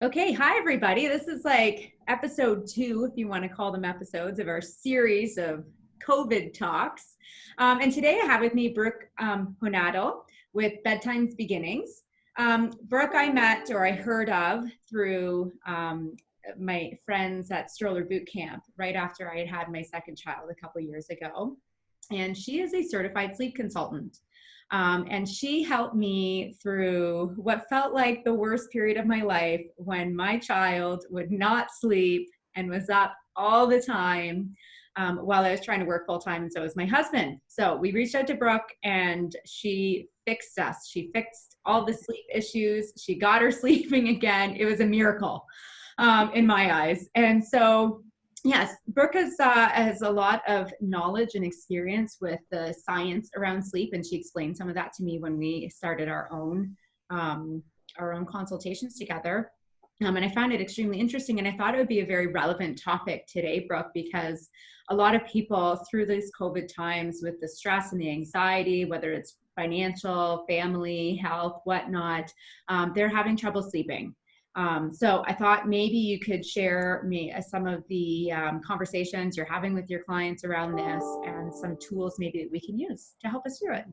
Okay, hi everybody. This is like episode 2, if you want to call them episodes, of our series of COVID talks. And today I have with me Brooke Hohenadel with Bedtime's Beginnings. Brooke I met or I heard of through my friends at Stroller Boot Camp right after I had my second child a couple years ago. And she is a certified sleep consultant. And she helped me through what felt like the worst period of my life when my child would not sleep and was up all the time while I was trying to work full time. And so was my husband. So we reached out to Brooke and she fixed us. She fixed all the sleep issues. She got her sleeping again. It was a miracle in my eyes. And so yes, Brooke has a lot of knowledge and experience with the science around sleep, and she explained some of that to me when we started our own consultations together. And I found it extremely interesting, and I thought it would be a very relevant topic today, Brooke, because a lot of people through these COVID times with the stress and the anxiety, whether it's financial, family, health, whatnot, they're having trouble sleeping. So I thought maybe you could share me some of the conversations you're having with your clients around this and some tools maybe that we can use to help us through it.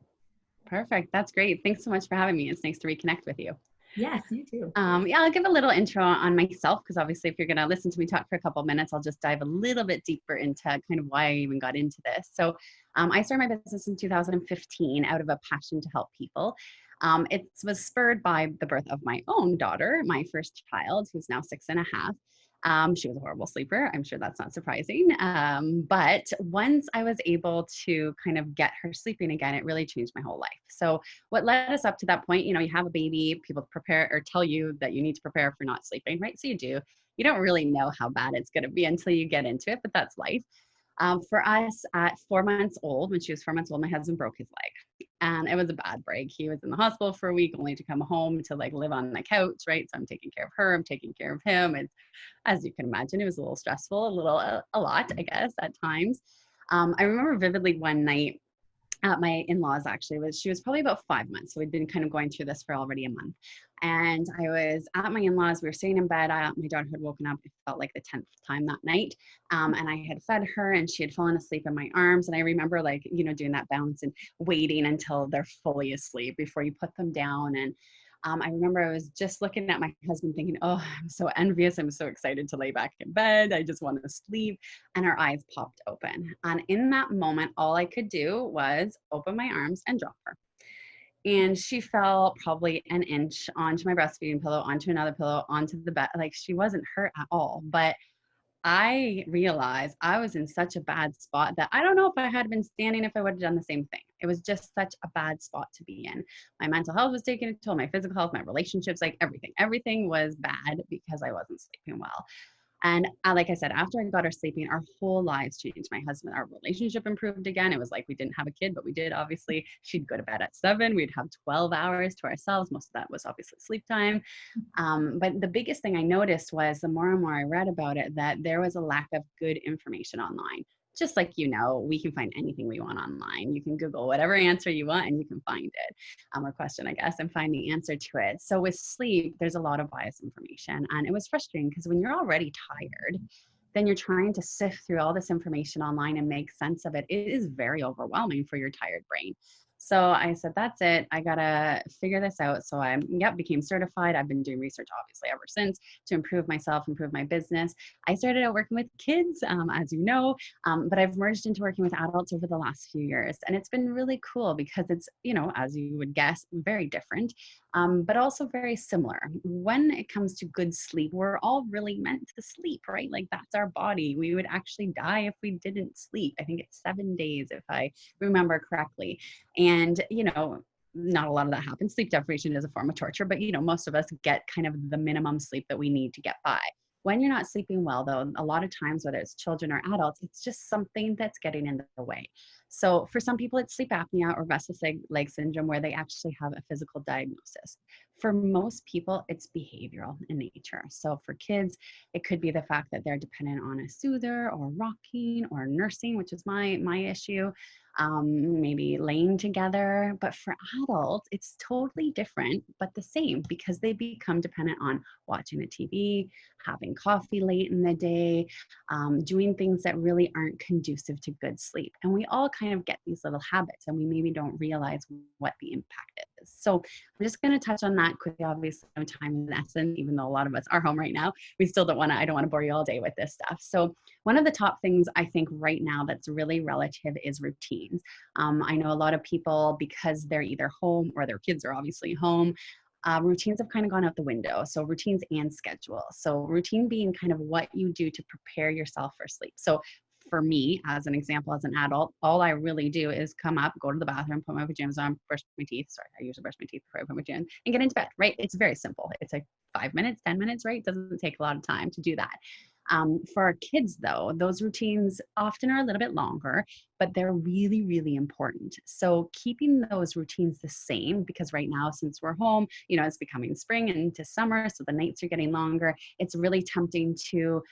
Perfect. That's great. Thanks so much for having me. It's nice to reconnect with you. Yes, you too. Yeah, I'll give a little intro on myself because obviously, if you're going to listen to me talk for a couple of minutes, I'll just dive a little bit deeper into kind of why I even got into this. So, I started my business in 2015 out of a passion to help people. It was spurred by the birth of my own daughter, my first child, who's now 6.5. She was a horrible sleeper. I'm sure that's not surprising. But once I was able to kind of get her sleeping again, it really changed my whole life. So what led us up to that point, you have a baby, people prepare or tell you that you need to prepare for not sleeping, right? So you do. You don't really know how bad it's going to be until you get into it, but that's life. For us, at 4 months old, when she was 4 months old, my husband broke his leg. And it was a bad break. He was in the hospital for a week, only to come home to like live on the couch, right? So I'm taking care of her, I'm taking care of him. It's, as you can imagine, it was a little stressful, a lot, I guess, at times. I remember vividly one night at my in-laws, actually, she was probably about 5 months. So we'd been kind of going through this for already a month. And I was at my in-laws, we were sitting in bed. My daughter had woken up, it felt like the 10th time that night. And I had fed her and she had fallen asleep in my arms. And I remember doing that balance and waiting until they're fully asleep before you put them down. And I remember I was just looking at my husband thinking, oh, I'm so envious. I'm so excited to lay back in bed. I just want to sleep. And our eyes popped open. And in that moment, all I could do was open my arms and drop her. And she fell probably an inch onto my breastfeeding pillow, onto another pillow, onto the bed. Like she wasn't hurt at all. But I realized I was in such a bad spot that I don't know if I had been standing if I would have done the same thing. It was just such a bad spot to be in. My mental health was taking a toll, my physical health, my relationships, like everything. Everything was bad because I wasn't sleeping well. And like I said, after I got her sleeping, our whole lives changed. My husband, our relationship improved again. It was like we didn't have a kid, but we did, obviously. She'd go to bed at 7. We'd have 12 hours to ourselves. Most of that was obviously sleep time. But the biggest thing I noticed was the more and more I read about it, that there was a lack of good information online. Just like, we can find anything we want online. You can Google whatever answer you want and you can find it, or question, I guess, and find the answer to it. So with sleep, there's a lot of biased information. And it was frustrating because when you're already tired, then you're trying to sift through all this information online and make sense of it. It is very overwhelming for your tired brain. So I said, that's it. I got to figure this out. So I became certified. I've been doing research, obviously, ever since to improve myself, improve my business. I started out working with kids, as you know, but I've merged into working with adults over the last few years. And it's been really cool because it's, as you would guess, very different, but also very similar. When it comes to good sleep, we're all really meant to sleep, right? Like that's our body. We would actually die if we didn't sleep. I think it's 7 days, if I remember correctly. And, not a lot of that happens. Sleep deprivation is a form of torture, but, most of us get kind of the minimum sleep that we need to get by. When you're not sleeping well, though, a lot of times, whether it's children or adults, it's just something that's getting in the way. So for some people, it's sleep apnea or restless leg syndrome, where they actually have a physical diagnosis. For most people, it's behavioral in nature. So for kids, it could be the fact that they're dependent on a soother or rocking or nursing, which is my issue. Maybe laying together. But for adults, it's totally different, but the same, because they become dependent on watching the TV, having coffee late in the day, doing things that really aren't conducive to good sleep. And we all kind of get these little habits, and we maybe don't realize what the impact is. So I'm just going to touch on that quickly. Obviously, no time is an essence, even though a lot of us are home right now. We still I don't want to bore you all day with this stuff. So one of the top things I think right now that's really relative is routines. I know a lot of people, because they're either home or their kids are obviously home, routines have kind of gone out the window. So routines and schedule. So routine being kind of what you do to prepare yourself for sleep. So for me, as an example, as an adult, all I really do is come up, go to the bathroom, put my pajamas on, brush my teeth. Sorry, I usually brush my teeth before I put my pajamas, and get into bed, right? It's very simple. It's like 5 minutes, 10 minutes, right? It doesn't take a lot of time to do that. For our kids, though, those routines often are a little bit longer, but they're really, really important. So keeping those routines the same, because right now, since we're home, it's becoming spring and into summer, so the nights are getting longer. It's really tempting to,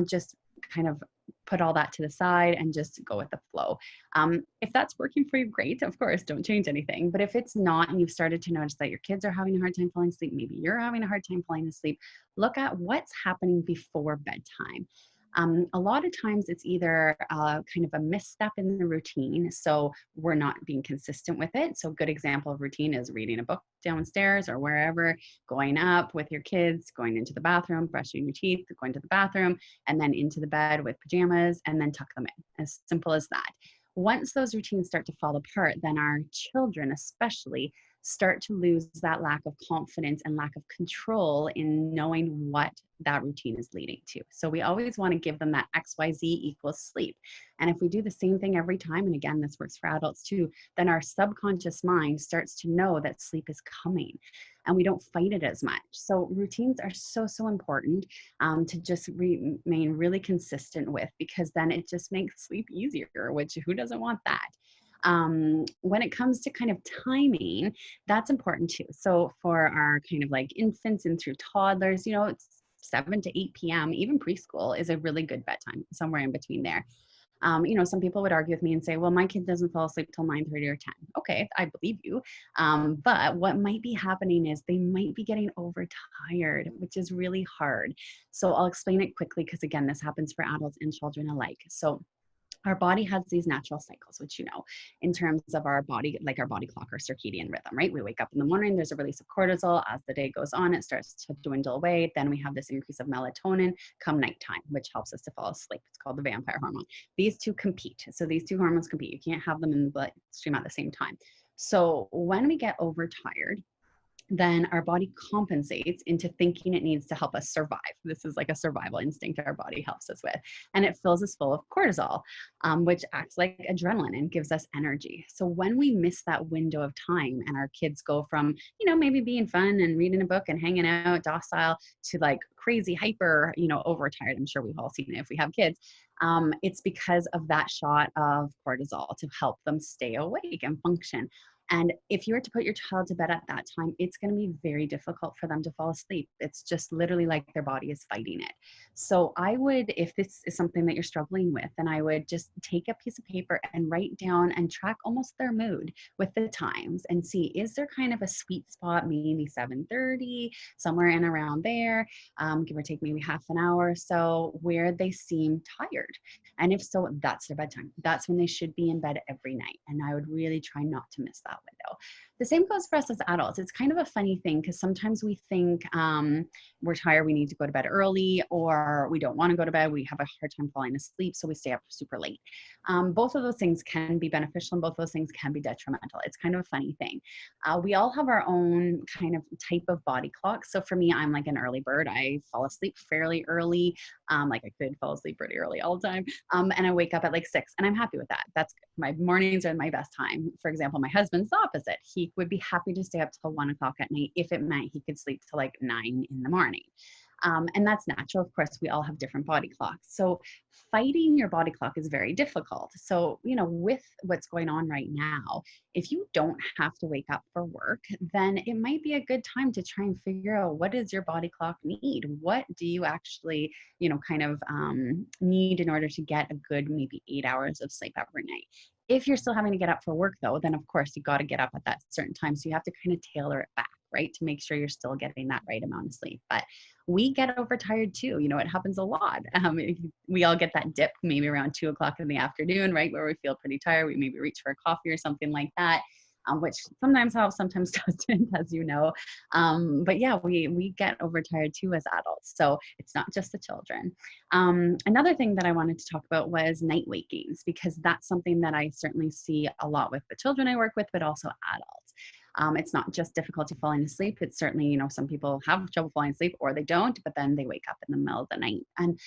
just kind of put all that to the side and just go with the flow. If that's working for you, great. Of course, don't change anything. But if it's not, and you've started to notice that your kids are having a hard time falling asleep, maybe you're having a hard time falling asleep, look at what's happening before bedtime. A lot of times it's either kind of a misstep in the routine, so we're not being consistent with it. So a good example of routine is reading a book downstairs or wherever, going up with your kids, going into the bathroom, brushing your teeth, going to the bathroom, and then into the bed with pajamas, and then tuck them in. As simple as that. Once those routines start to fall apart, then our children especially start to lose that lack of confidence and lack of control in knowing what that routine is leading to. So we always want to give them that XYZ equals sleep. And if we do the same thing every time, and again, this works for adults too, then our subconscious mind starts to know that sleep is coming, and we don't fight it as much. So routines are so, so important to just remain really consistent with, because then it just makes sleep easier, which who doesn't want that? When it comes to kind of timing, that's important too. So for our kind of like infants and through toddlers, it's 7 to 8 p.m., even preschool is a really good bedtime, somewhere in between there. Some people would argue with me and say, well, my kid doesn't fall asleep till 9:30 or 10. Okay, I believe you. But what might be happening is they might be getting overtired, which is really hard. So I'll explain it quickly, because again, this happens for adults and children alike. So our body has these natural cycles, which, in terms of our body, like our body clock or circadian rhythm, right? We wake up in the morning, there's a release of cortisol. As the day goes on, it starts to dwindle away. Then we have this increase of melatonin come nighttime, which helps us to fall asleep. It's called the vampire hormone. These two compete. So these two hormones compete. You can't have them in the bloodstream at the same time. So when we get overtired, then our body compensates into thinking it needs to help us survive. This is like a survival instinct our body helps us with. And it fills us full of cortisol, which acts like adrenaline and gives us energy. So when we miss that window of time, and our kids go from, maybe being fun and reading a book and hanging out docile, to like crazy hyper, overtired. I'm sure we've all seen it if we have kids. It's because of that shot of cortisol to help them stay awake and function. And if you were to put your child to bed at that time, it's going to be very difficult for them to fall asleep. It's just literally like their body is fighting it. So I would, if this is something that you're struggling with, then I would just take a piece of paper and write down and track almost their mood with the times, and see, is there kind of a sweet spot, maybe 7:30, somewhere in around there, give or take maybe half an hour or so, where they seem tired. And if so, that's their bedtime. That's when they should be in bed every night. And I would really try not to miss that window. The same goes for us as adults. It's kind of a funny thing, because sometimes we think we're tired, we need to go to bed early, or we don't want to go to bed, we have a hard time falling asleep, so we stay up super late. Both of those things can be beneficial, and both of those things can be detrimental. It's kind of a funny thing. We all have our own kind of type of body clock. So for me, I'm like an early bird. I fall asleep fairly early. Like I could fall asleep pretty early all the time. And I wake up at like 6, and I'm happy with that. That's good. My mornings are my best time. For example, my husband's the opposite. He would be happy to stay up till 1 o'clock at night if it meant he could sleep till like 9 in the morning. And that's natural. Of course, we all have different body clocks. So fighting your body clock is very difficult. So, with what's going on right now, if you don't have to wake up for work, then it might be a good time to try and figure out, what does your body clock need? What do you actually, need in order to get a good maybe 8 hours of sleep every night? If you're still having to get up for work though, then of course you got to get up at that certain time. So you have to kind of tailor it back, right? To make sure you're still getting that right amount of sleep. But we get overtired too. It happens a lot. We all get that dip maybe around 2 o'clock in the afternoon, right? Where we feel pretty tired. We maybe reach for a coffee or something like that. Which sometimes helps, sometimes doesn't, as you know. But yeah, we get overtired too as adults. So it's not just the children. Another thing that I wanted to talk about was night wakings, because that's something that I certainly see a lot with the children I work with, but also adults. It's not just difficulty falling asleep. It's certainly, some people have trouble falling asleep or they don't, but then they wake up in the middle of the night. And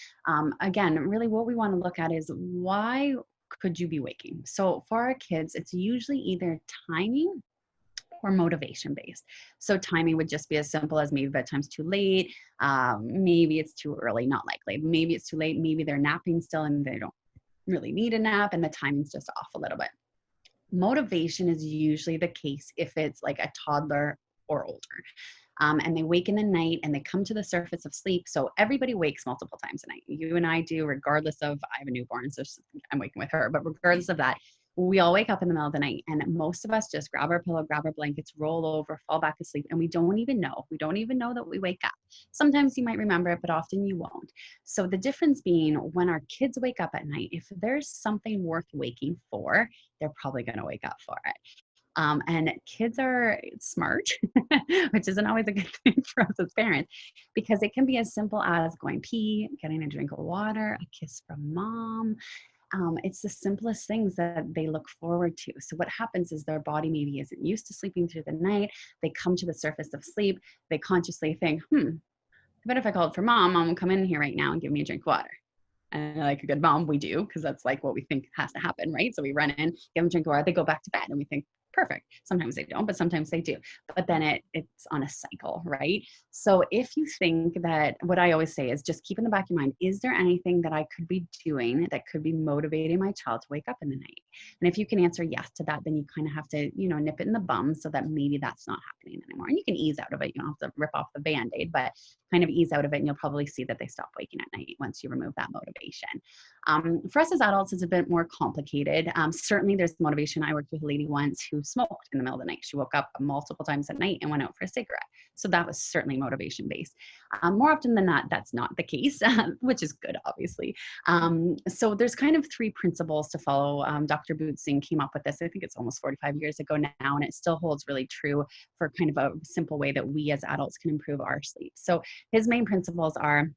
again, really what we want to look at is, why could you be waking? So for our kids, it's usually either timing or motivation based. So timing would just be as simple as, maybe bedtime's too late, maybe it's too early, not likely. Maybe it's too late, maybe they're napping still and they don't really need a nap and the timing's just off a little bit. Motivation is usually the case if it's like a toddler or older. And they wake in the night and they come to the surface of sleep. So everybody wakes multiple times a night. You and I do, regardless of, I have a newborn, so I'm waking with her, but regardless of that, we all wake up in the middle of the night, and most of us just grab our pillow, grab our blankets, roll over, fall back asleep, and we don't even know. We don't even know that we wake up. Sometimes you might remember it, but often you won't. So the difference being, when our kids wake up at night, if there's something worth waking for, they're probably going to wake up for it. And kids are smart, which isn't always a good thing for us as parents, because it can be as simple as going pee, getting a drink of water, a kiss from mom. It's the simplest things that they look forward to. So what happens is, their body maybe isn't used to sleeping through the night. They come to the surface of sleep. They consciously think, I bet if I called for mom will come in here right now and give me a drink of water. And like a good mom, we do, because that's like what we think has to happen, right? So we run in, give them a drink of water, they go back to bed, and we think, perfect. Sometimes they don't, but sometimes they do. But then it's on a cycle, right? So if you think that, what I always say is, just keep in the back of your mind, is there anything that I could be doing that could be motivating my child to wake up in the night? And if you can answer yes to that, then you kind of have to, nip it in the bum, so that maybe that's not happening anymore. And you can ease out of it. You don't have to rip off the Band-Aid, but kind of ease out of it, and you'll probably see that they stop waking at night once you remove that motivation. For us as adults, it's a bit more complicated. Certainly there's motivation. I worked with a lady once who smoked in the middle of the night. She woke up multiple times at night and went out for a cigarette. So that was certainly motivation based. More often than not, that's not the case, which is good, obviously. So there's kind of 3 principles to follow. Dr. Bootsing came up with this, I think it's almost 45 years ago now, and it still holds really true for kind of a simple way that we as adults can improve our sleep. So his main principles are: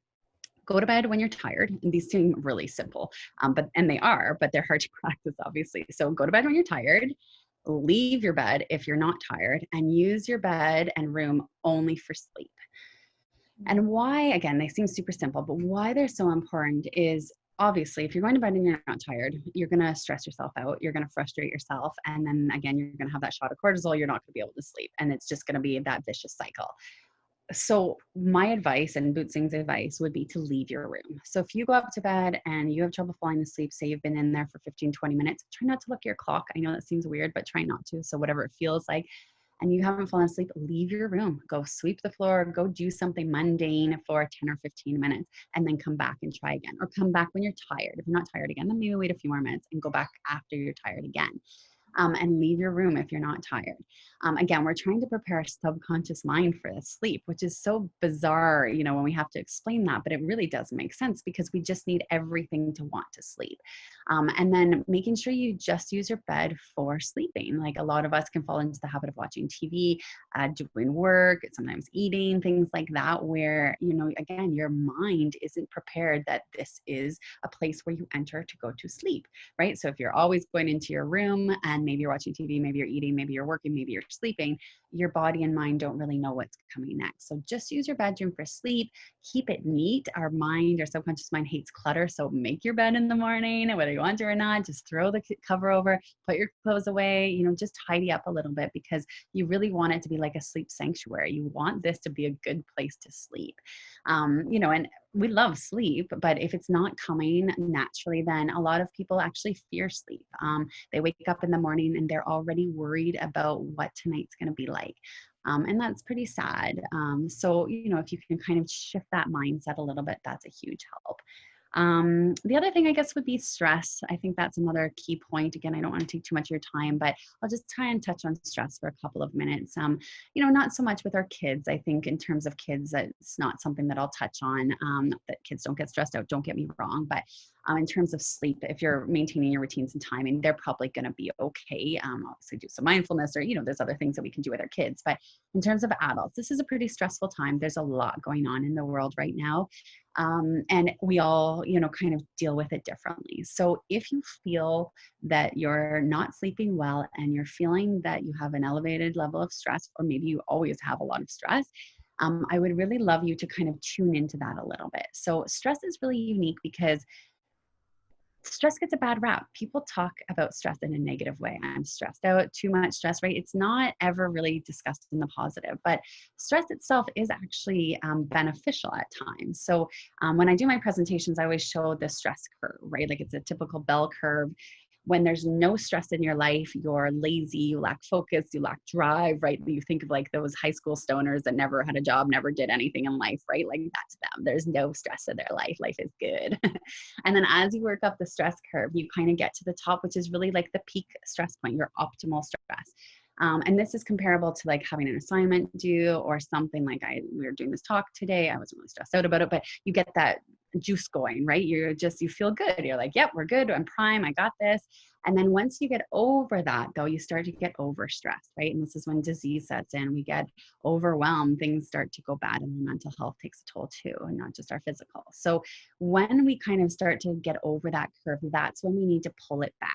go to bed when you're tired. And these seem really simple, but they are, but they're hard to practice, obviously. So go to bed when you're tired. Leave your bed if you're not tired, and use your bed and room only for sleep. And why, again, they seem super simple, but why they're so important is, obviously, if you're going to bed and you're not tired, you're going to stress yourself out. You're going to frustrate yourself. And then again, you're going to have that shot of cortisol. You're not going to be able to sleep. And it's just going to be that vicious cycle. So my advice, and Bootsing's advice, would be to leave your room. So if you go up to bed and you have trouble falling asleep, say you've been in there for 15, 20 minutes, try not to look at your clock. I know that seems weird, but try not to. So whatever it feels like, and you haven't fallen asleep, leave your room. Go sweep the floor, go do something mundane for 10 or 15 minutes, and then come back and try again. Or come back when you're tired. If you're not tired again, then maybe wait a few more minutes and go back after you're tired again. And leave your room if you're not tired. Again, we're trying to prepare our subconscious mind for sleep, which is so bizarre, when we have to explain that, but it really does make sense, because we just need everything to want to sleep. And then making sure you just use your bed for sleeping. Like, a lot of us can fall into the habit of watching TV, doing work, sometimes eating, things like that, where, again, your mind isn't prepared that this is a place where you enter to go to sleep, right? So if you're always going into your room and maybe you're watching TV, maybe you're eating, maybe you're working, maybe you're sleeping, your body and mind don't really know what's coming next. So just use your bedroom for sleep. Keep it neat. Our subconscious mind hates clutter. So make your bed in the morning, whether you want to or not, just throw the cover over, put your clothes away, just tidy up a little bit, because you really want it to be like a sleep sanctuary. You want this to be a good place to sleep. And we love sleep, but if it's not coming naturally, then a lot of people actually fear sleep. They wake up in the morning and they're already worried about what tonight's going to be like. And that's pretty sad. So, if you can kind of shift that mindset a little bit, that's a huge help. The other thing, I guess, would be stress. I think that's another key point. Again, I don't want to take too much of your time, but I'll just try and touch on stress for a couple of minutes. Not so much with our kids. I think in terms of kids, it's not something that I'll touch on, that kids don't get stressed out, don't get me wrong. But in terms of sleep, if you're maintaining your routines and timing, they're probably going to be okay. Obviously do some mindfulness, or, there's other things that we can do with our kids. But in terms of adults, this is a pretty stressful time. There's a lot going on in the world right now. And we all, kind of deal with it differently. So if you feel that you're not sleeping well and you're feeling that you have an elevated level of stress, or maybe you always have a lot of stress, I would really love you to kind of tune into that a little bit. So stress is really unique because stress gets a bad rap. People talk about stress in a negative way. I'm stressed out, too much stress, right? It's not ever really discussed in the positive, but stress itself is actually beneficial at times. So when I do my presentations, I always show the stress curve, right? Like it's a typical bell curve. When there's no stress in your life, you're lazy, you lack focus, you lack drive, right? You think of like those high school stoners that never had a job, never did anything in life, right? Like that's them. There's no stress in their life. Life is good. And then as you work up the stress curve, you kind of get to the top, which is really like the peak stress point, your optimal stress. And this is comparable to like having an assignment due, or something like we were doing this talk today. I wasn't really stressed out about it, but you get that juice going, right? You feel good. You're like, yep, we're good. I'm prime. I got this. And then once you get over that, though, you start to get overstressed, right? And this is when disease sets in. We get overwhelmed. Things start to go bad, and the mental health takes a toll too, and not just our physical. So when we kind of start to get over that curve, that's when we need to pull it back.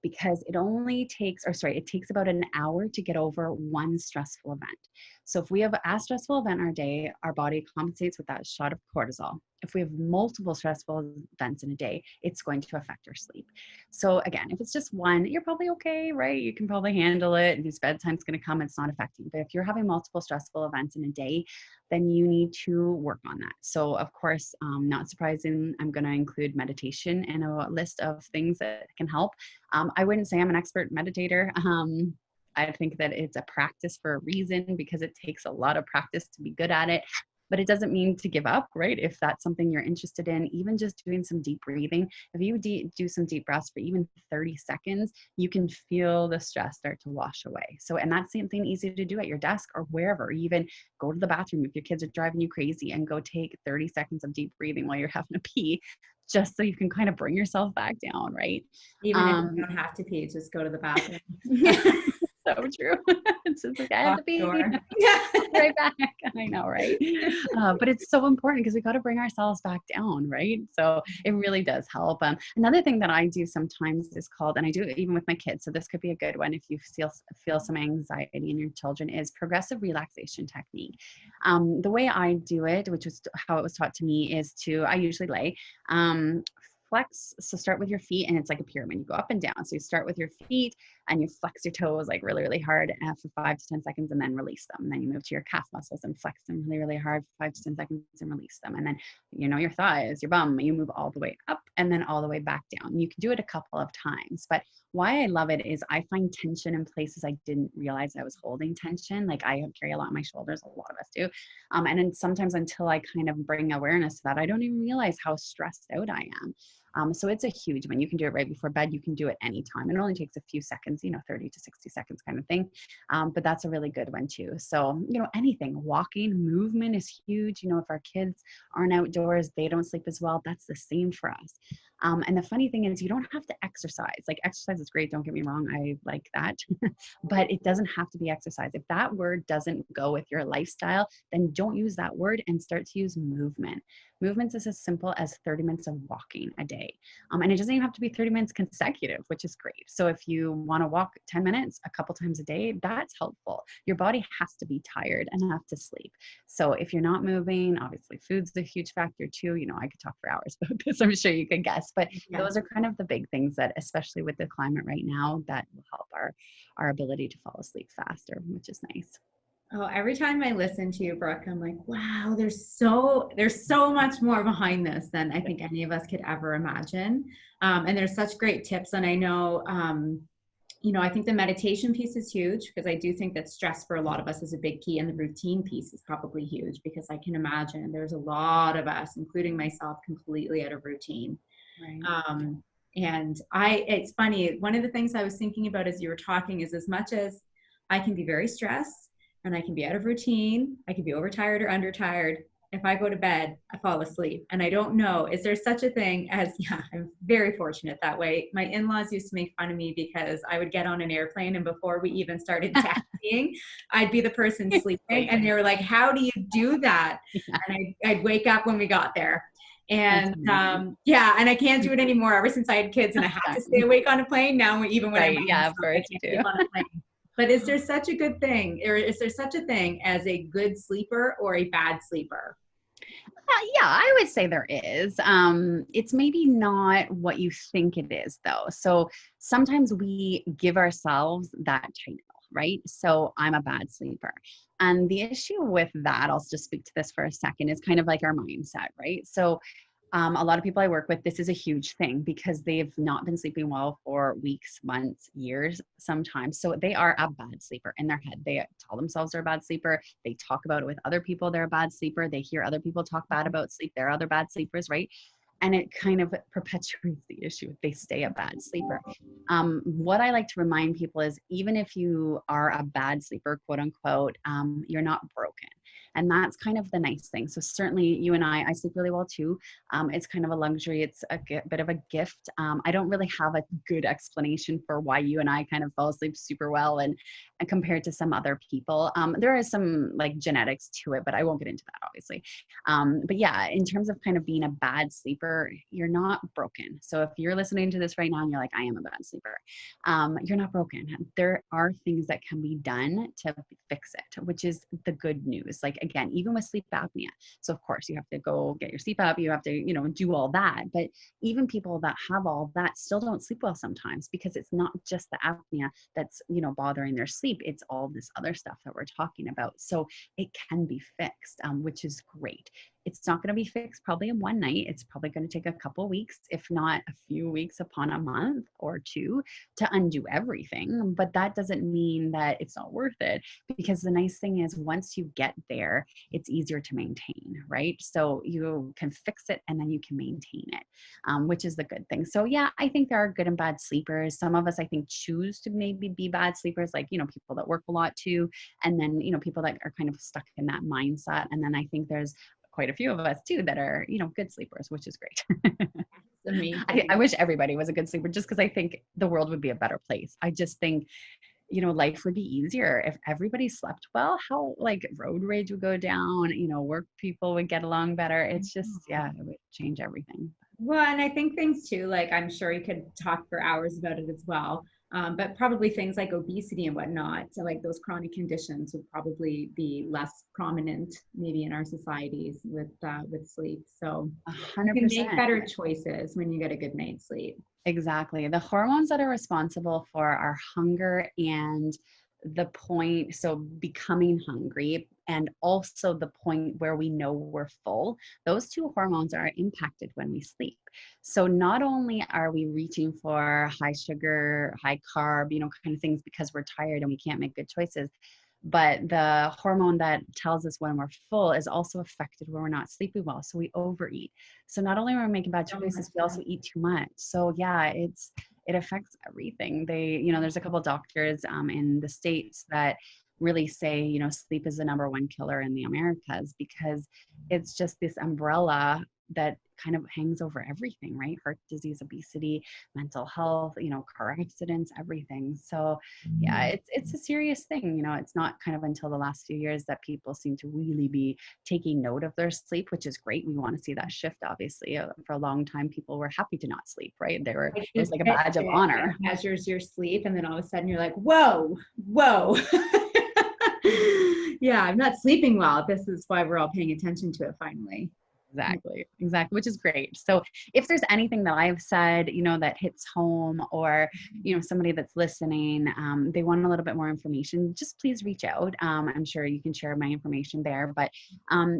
Because it takes about an hour to get over one stressful event. So if we have a stressful event in our day, our body compensates with that shot of cortisol. If we have multiple stressful events in a day, it's going to affect our sleep. So again, if it's just one, you're probably okay, right? You can probably handle it. This bedtime's going to come, it's not affecting. But if you're having multiple stressful events in a day, then you need to work on that. So of course, not surprising, I'm going to include meditation in a list of things that can help. I wouldn't say I'm an expert meditator. I think that it's a practice for a reason, because it takes a lot of practice to be good at it. But it doesn't mean to give up, right? If that's something you're interested in, even just doing some deep breathing, if you do some deep breaths for even 30 seconds, you can feel the stress start to wash away. So, and that's something easy to do at your desk or wherever. Even go to the bathroom if your kids are driving you crazy, and go take 30 seconds of deep breathing while you're having to pee, just so you can kind of bring yourself back down, right? Even if you don't have to pee, just go to the bathroom. So true. It's just like, I have to pee. Yeah. Right back. I know, right? But it's so important, because we got to bring ourselves back down, right? So it really does help. Another thing that I do sometimes is called, and I do it even with my kids, so this could be a good one if you feel some anxiety in your children, is progressive relaxation technique. The way I do it, which is how it was taught to me, is I usually lay flex. So start with your feet, and it's like a pyramid. You go up and down. So you start with your feet and you flex your toes like really, really hard for 5 to 10 seconds, and then release them. And then you move to your calf muscles and flex them really, really hard for 5 to 10 seconds and release them. And then, your thighs, your bum, you move all the way up and then all the way back down. You can do it a couple of times, but why I love it is I find tension in places I didn't realize I was holding tension. Like I carry a lot on my shoulders, a lot of us do. And then sometimes until I kind of bring awareness to that, I don't even realize how stressed out I am. So it's a huge one. You can do it right before bed. You can do it anytime. It only takes a few seconds, 30 to 60 seconds kind of thing. But that's a really good one too. So, anything, walking, movement is huge. If our kids aren't outdoors, they don't sleep as well. That's the same for us. And the funny thing is, you don't have to exercise. Like exercise is great. Don't get me wrong. I like that, but it doesn't have to be exercise. If that word doesn't go with your lifestyle, then don't use that word and start to use movement. movements is as simple as 30 minutes of walking a day. And it doesn't even have to be 30 minutes consecutive, which is great. So if you want to walk 10 minutes a couple times a day, that's helpful. Your body has to be tired enough to sleep. So if you're not moving, obviously food's a huge factor too. I could talk for hours about this, I'm sure you could guess, but those are kind of the big things that, especially with the climate right now, that will help our ability to fall asleep faster, which is nice. Oh, every time I listen to you, Brooke, I'm like, wow, there's so much more behind this than I think any of us could ever imagine. And there's such great tips. And I know, I think the meditation piece is huge because I do think that stress for a lot of us is a big key, and the routine piece is probably huge because I can imagine there's a lot of us, including myself, completely out of routine. Right. And it's funny, one of the things I was thinking about as you were talking is, as much as I can be very stressed and I can be out of routine, I can be overtired or undertired. If I go to bed, I fall asleep. And I don't know, is there such a thing as, yeah, I'm very fortunate that way. My in-laws used to make fun of me because I would get on an airplane and before we even started taxiing, I'd be the person sleeping. And they were like, how do you do that? Yeah. And I'd wake up when we got there. And yeah, and I can't do it anymore ever since I had kids and I had to stay awake on a plane. Now, even when I'm by myself, I can't sleep on a plane. But is there such a good thing, or is there such a thing as a good sleeper or a bad sleeper? Yeah, I would say there is. It's maybe not what you think it is, though. So sometimes we give ourselves that title, right? So I'm a bad sleeper. And the issue with that, I'll just speak to this for a second, is kind of like our mindset, right? So a lot of people I work with, this is a huge thing because they've not been sleeping well for weeks, months, years, sometimes. So they are a bad sleeper in their head. They tell themselves they're a bad sleeper. They talk about it with other people. They're a bad sleeper. They hear other people talk bad about sleep. They're other bad sleepers, right? And it kind of perpetuates the issue. They stay a bad sleeper. What I like to remind people is, even if you are a bad sleeper, quote unquote, you're not broken. And that's kind of the nice thing. So certainly you and I sleep really well too. It's kind of a luxury. It's a bit of a gift. I don't really have a good explanation for why you and I kind of fall asleep super well and compared to some other people. There is some like genetics to it, but I won't get into that obviously. But yeah, in terms of kind of being a bad sleeper, you're not broken. So if you're listening to this right now and you're like, I am a bad sleeper, you're not broken. There are things that can be done to fix it, which is the good news. Like, again, even with sleep apnea. So of course you have to go get your CPAP, you have to, do all that. But even people that have all that still don't sleep well sometimes, because it's not just the apnea that's, bothering their sleep. It's all this other stuff that we're talking about. So it can be fixed, which is great. It's not going to be fixed probably in one night. It's probably going to take a couple weeks, if not a few weeks upon a month or two, to undo everything. But that doesn't mean that it's not worth it, because the nice thing is, once you get there, it's easier to maintain, right? So you can fix it and then you can maintain it, which is the good thing. So yeah, I think there are good and bad sleepers. Some of us, I think, choose to maybe be bad sleepers, like, people that work a lot too. And then, people that are kind of stuck in that mindset. And then I think there's quite a few of us too that are, good sleepers, which is great. I wish everybody was a good sleeper, just because I think the world would be a better place. I just think, life would be easier if everybody slept well. How like road rage would go down, work people would get along better. It's just, yeah, it would change everything. Well, and I think things too, like I'm sure you could talk for hours about it as well. But probably things like obesity and whatnot, so like those chronic conditions would probably be less prominent maybe in our societies with sleep. So you can make 100%. better choices when you get a good night's sleep. Exactly. The hormones that are responsible for our hunger and the point, so becoming hungry, and also the point where we know we're full, those two hormones are impacted when we sleep. So not only are we reaching for high sugar, high carb, kind of things because we're tired and we can't make good choices, but the hormone that tells us when we're full is also affected when we're not sleeping well. So we overeat. So not only are we making bad choices, we also eat too much. So yeah, it affects everything. There's a couple of doctors in the States that really say, sleep is the number one killer in the Americas, because it's just this umbrella that kind of hangs over everything, right? Heart disease, obesity, mental health, car accidents, everything. So yeah, it's a serious thing. It's not kind of until the last few years that people seem to really be taking note of their sleep, which is great. We want to see that shift, obviously. For a long time, people were happy to not sleep, right? Like It was this like a badge of honor. measures your sleep, and then all of a sudden you're like, whoa, whoa. Yeah, I'm not sleeping well. This is why we're all paying attention to it finally. Exactly, which is great. So if there's anything that I've said, that hits home, or, somebody that's listening, they want a little bit more information, just please reach out. I'm sure you can share my information there, but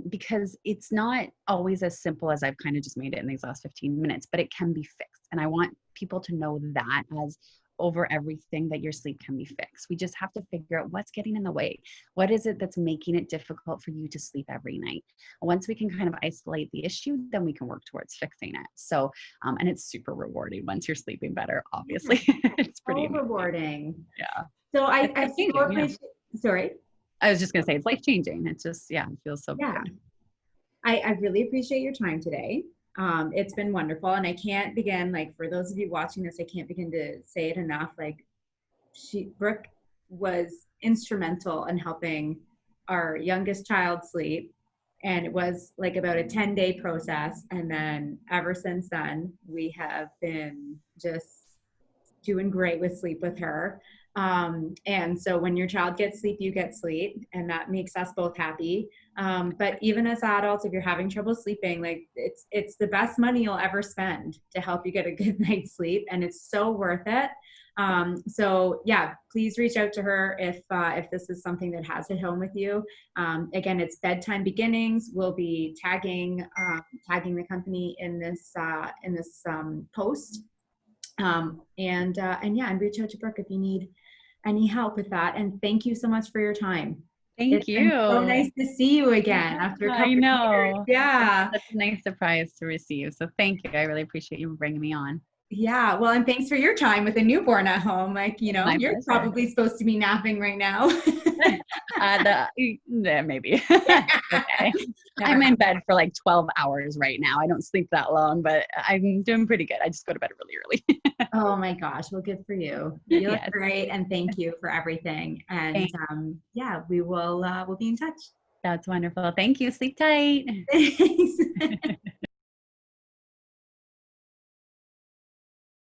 because it's not always as simple as I've kind of just made it in these last 15 minutes, but it can be fixed. And I want people to know that as over everything, that your sleep can be fixed. We just have to figure out what's getting in the way. What is it that's making it difficult for you to sleep every night? Once we can kind of isolate the issue, then we can work towards fixing it. So, and it's super rewarding once you're sleeping better, obviously. It's pretty rewarding. Yeah. So I so appreciate, sorry. I was just going to say, it's life-changing. It's just, it feels so good. I really appreciate your time today. It's been wonderful. And I can't begin, like, for those of you watching this, I can't begin to say it enough. Like, Brooke was instrumental in helping our youngest child sleep. And it was like about a 10-day process. And then ever since then, we have been just doing great with sleep with her. And so when your child gets sleep, you get sleep, and that makes us both happy. But even as adults, if you're having trouble sleeping, like, it's the best money you'll ever spend to help you get a good night's sleep, and it's so worth it. So yeah, please reach out to her if this is something that has hit home with you. Again, it's Bedtime Beginnings. We'll be tagging the company in this post. And reach out to Brooke if you need any help with that. And thank you so much for your time. Thank you. Been so nice to see you again after a couple I know. of years. Yeah. That's a nice surprise to receive. So thank you. I really appreciate you bringing me on. Yeah. Well, and thanks for your time with a newborn at home. Like, My you're pleasure. probably supposed to be napping right now. Maybe. Okay. I'm in bed for like 12 hours right now. I don't sleep that long, but I'm doing pretty good. I just go to bed really early. Oh my gosh. Well, good for you. You look Yes. great. And thank you for everything. And we'll be in touch. That's wonderful. Thank you. Sleep tight. Thanks.